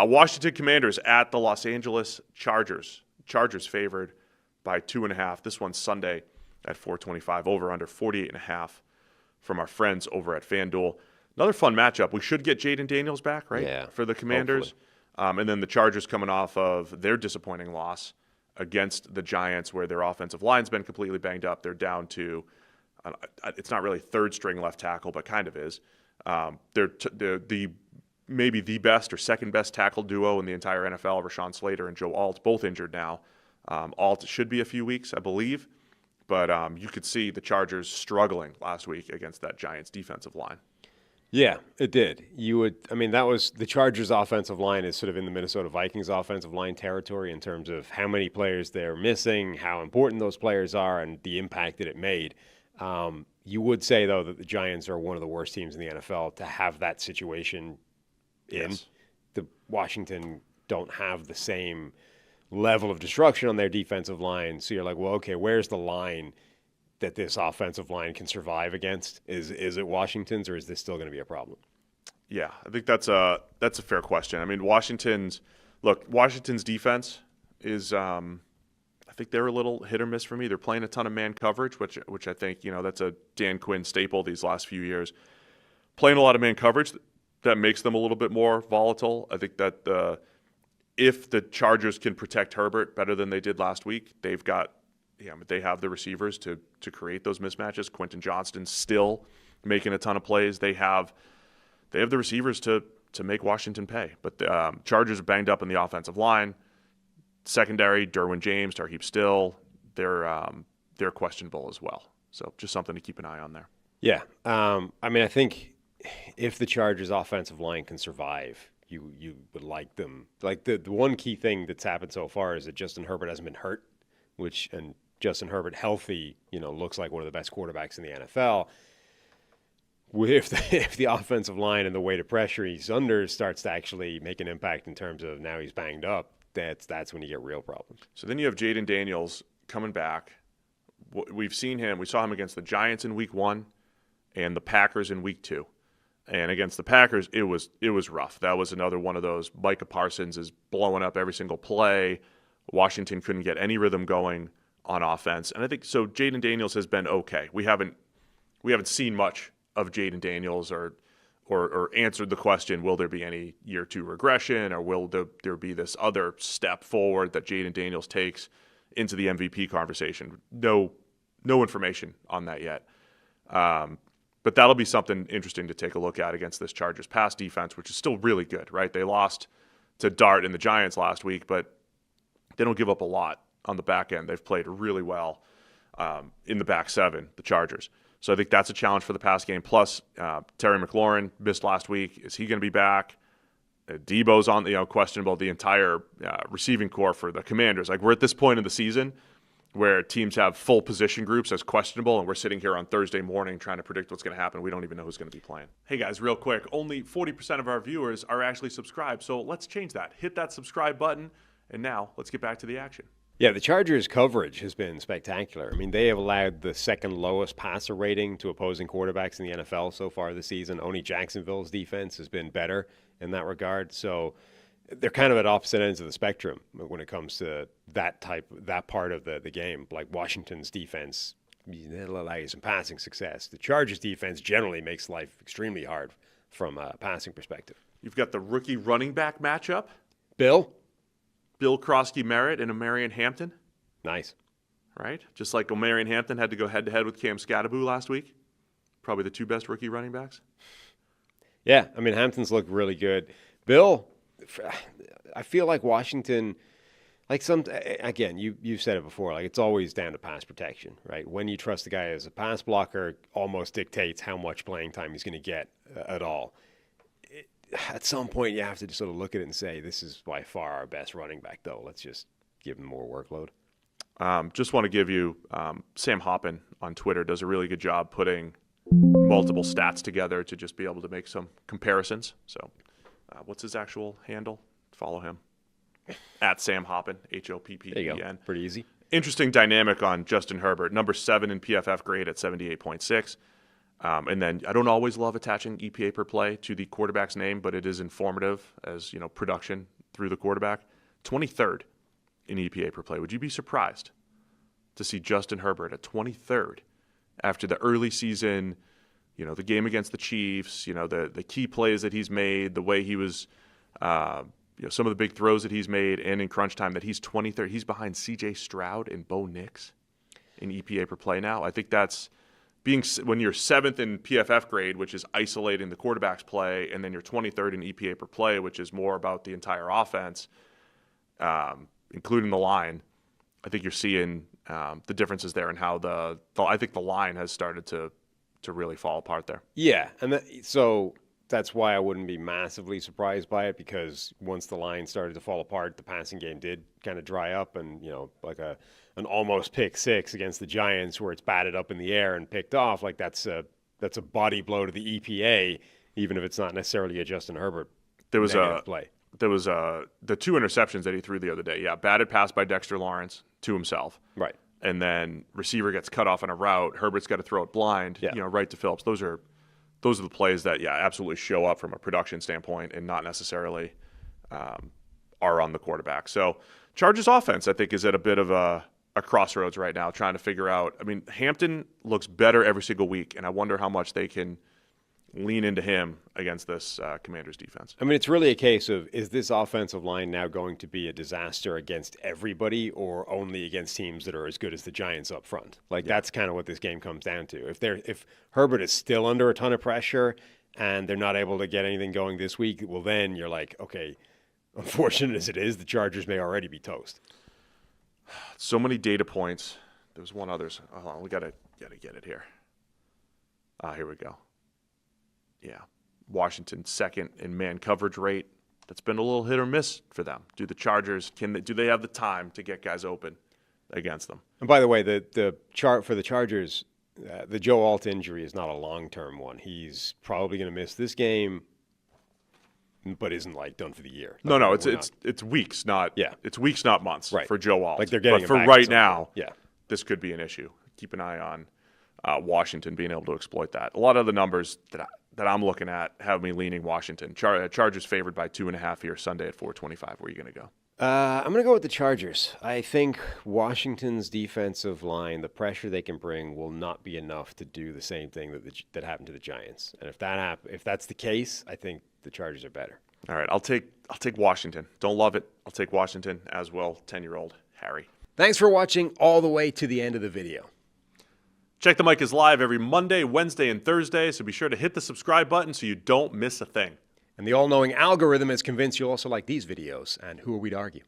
Washington Commanders at the Los Angeles Chargers. Chargers favored by 2.5. This one's Sunday at 4:25. Over under 48.5 from our friends over at FanDuel. Another fun matchup. We should get Jaden Daniels back, right? Yeah, for the Commanders. And then the Chargers coming off of their disappointing loss against the Giants, where their offensive line's been completely banged up. They're down to, it's not really third string left tackle, but kind of is. They're maybe the best or second best tackle duo in the entire NFL. Rashawn Slater and Joe Alt, both injured now. Alt should be a few weeks, I believe. But you could see the Chargers struggling last week against that Giants defensive line. Yeah, it did. That was the Chargers' offensive line is sort of in the Minnesota Vikings offensive line territory in terms of how many players they're missing, how important those players are, and the impact that it made. You would say, though, that the Giants are one of the worst teams in the NFL to have that situation in. Yes. The Washington don't have the same level of destruction on their defensive line. So you're like, well, okay, where's the line that this offensive line can survive against? Is it Washington's, or is this still going to be a problem? Yeah, I think that's a fair question. I mean, Washington's defense is, I think they're a little hit or miss for me. They're playing a ton of man coverage, which I think, that's a Dan Quinn staple these last few years. Playing a lot of man coverage, that makes them a little bit more volatile. I think that if the Chargers can protect Herbert better than they did last week, they have the receivers to create those mismatches. Quentin Johnston's still making a ton of plays. They have the receivers to make Washington pay. But the Chargers are banged up in the offensive line. Secondary, Derwin James, Tarheeb Still, they're questionable as well. So just something to keep an eye on there. Yeah. I think if the Chargers' offensive line can survive, you would like them. Like the one key thing that's happened so far is that Justin Herbert hasn't been hurt, and Justin Herbert healthy, looks like one of the best quarterbacks in the NFL. If the offensive line and the weight of pressure he's under starts to actually make an impact in terms of now he's banged up, that's when you get real problems. So then you have Jaden Daniels coming back. We saw him against the Giants in week 1 and the Packers in week 2. And against the Packers, it was rough. That was another one of those. Micah Parsons is blowing up every single play. Washington couldn't get any rhythm going on offense. And I think so Jaden Daniels has been okay. We haven't seen much of Jaden Daniels or answered the question, will there be any year 2 regression, or will there be this other step forward that Jaden Daniels takes into the MVP conversation? No information on that yet. But that'll be something interesting to take a look at against this Chargers pass defense, which is still really good, right? They lost to Dart and the Giants last week, but they don't give up a lot on the back end. They've played really well in the back seven, the Chargers. So I think that's a challenge for the pass game. Plus, Terry McLaurin missed last week. Is he going to be back? Debo's on, questionable. The entire receiving core for the Commanders. Like, we're at this point in the season where teams have full position groups as questionable, and we're sitting here on Thursday morning trying to predict what's going to happen. We don't even know who's going to be playing. Hey guys, real quick, only 40% of our viewers are actually subscribed, so let's change that. Hit that subscribe button, and now let's get back to the action. Yeah, the Chargers' coverage has been spectacular. I mean, they have allowed the second lowest passer rating to opposing quarterbacks in the NFL so far this season. Only Jacksonville's defense has been better in that regard. So they're kind of at opposite ends of the spectrum when it comes to that part of the game. Like Washington's defense, it'll allow you some passing success. The Chargers' defense generally makes life extremely hard from a passing perspective. You've got the rookie running back matchup. Bill Krosky-Merritt and Omarion Hampton. Nice. Right? Just like Omarion Hampton had to go head-to-head with Cam Scadaboo last week. Probably the two best rookie running backs. Yeah, I mean, Hampton's looked really good. Bill, I feel like Washington, again, you've said it before, like it's always down to pass protection, right? When you trust the guy as a pass blocker, almost dictates how much playing time he's going to get at all. At some point, you have to just sort of look at it and say, this is by far our best running back, though. Let's just give him more workload. Just want to give you, Sam Hoppin on Twitter does a really good job putting multiple stats together to just be able to make some comparisons. So what's his actual handle? Follow him. At Sam Hoppin, Hoppen. There you go. Pretty easy. Interesting dynamic on Justin Herbert. Number 7 in PFF grade at 78.6. And then I don't always love attaching EPA per play to the quarterback's name, but it is informative as, production through the quarterback. 23rd in EPA per play. Would you be surprised to see Justin Herbert at 23rd after the early season, the game against the Chiefs, the key plays that he's made, the way he was, some of the big throws that he's made, and in crunch time, that he's 23rd. He's behind C.J. Stroud and Bo Nix in EPA per play now. I think that's when you're 7th in PFF grade, which is isolating the quarterback's play, and then you're 23rd in EPA per play, which is more about the entire offense, including the line. I think you're seeing the differences there and how I think the line has started to really fall apart there. Yeah, and so that's why I wouldn't be massively surprised by it, because once the line started to fall apart, the passing game did kind of dry up, and like an almost pick six against the Giants where it's batted up in the air and picked off, like that's a body blow to the EPA, even if it's not necessarily a Justin Herbert play. There was the 2 interceptions that he threw the other day. Yeah, batted pass by Dexter Lawrence to himself. Right. And then receiver gets cut off on a route. Herbert's got to throw it blind, right to Phillips. Those are the plays that, absolutely show up from a production standpoint and not necessarily are on the quarterback. So Chargers offense, I think, is at a bit of a crossroads right now, trying to figure out. I mean, Hampton looks better every single week, and I wonder how much they can lean into him against this Commanders defense. I mean, it's really a case of, is this offensive line now going to be a disaster against everybody or only against teams that are as good as the Giants up front? That's kind of what this game comes down to. If Herbert is still under a ton of pressure and they're not able to get anything going this week, well, then you're like, okay, unfortunate as it is, the Chargers may already be toast. So many data points. There's one others. Hold on, we gotta get it here. Here we go. Yeah, Washington second in man coverage rate. That's been a little hit or miss for them. Do the Chargers do they have the time to get guys open against them? And by the way, the chart for the Chargers, the Joe Alt injury is not a long-term one. He's probably going to miss this game, but isn't done for the year. No, it's weeks, not it's weeks, not months, right, for Joe Alt. They're getting but for back right now, this could be an issue. Keep an eye on Washington being able to exploit that. A lot of the numbers that I'm looking at have me leaning Washington. Chargers favored by 2.5 here Sunday at 425. Where are you going to go? I'm going to go with the Chargers. I think Washington's defensive line, the pressure they can bring, will not be enough to do the same thing that happened to the Giants. And if that's the case, I think the Chargers are better. All right, I'll take Washington. Don't love it. I'll take Washington, as will 10-year-old Harry. Thanks for watching all the way to the end of the video. Check the Mic is live every Monday, Wednesday, and Thursday, so be sure to hit the subscribe button so you don't miss a thing. And the all-knowing algorithm is convinced you'll also like these videos, and who are we to argue?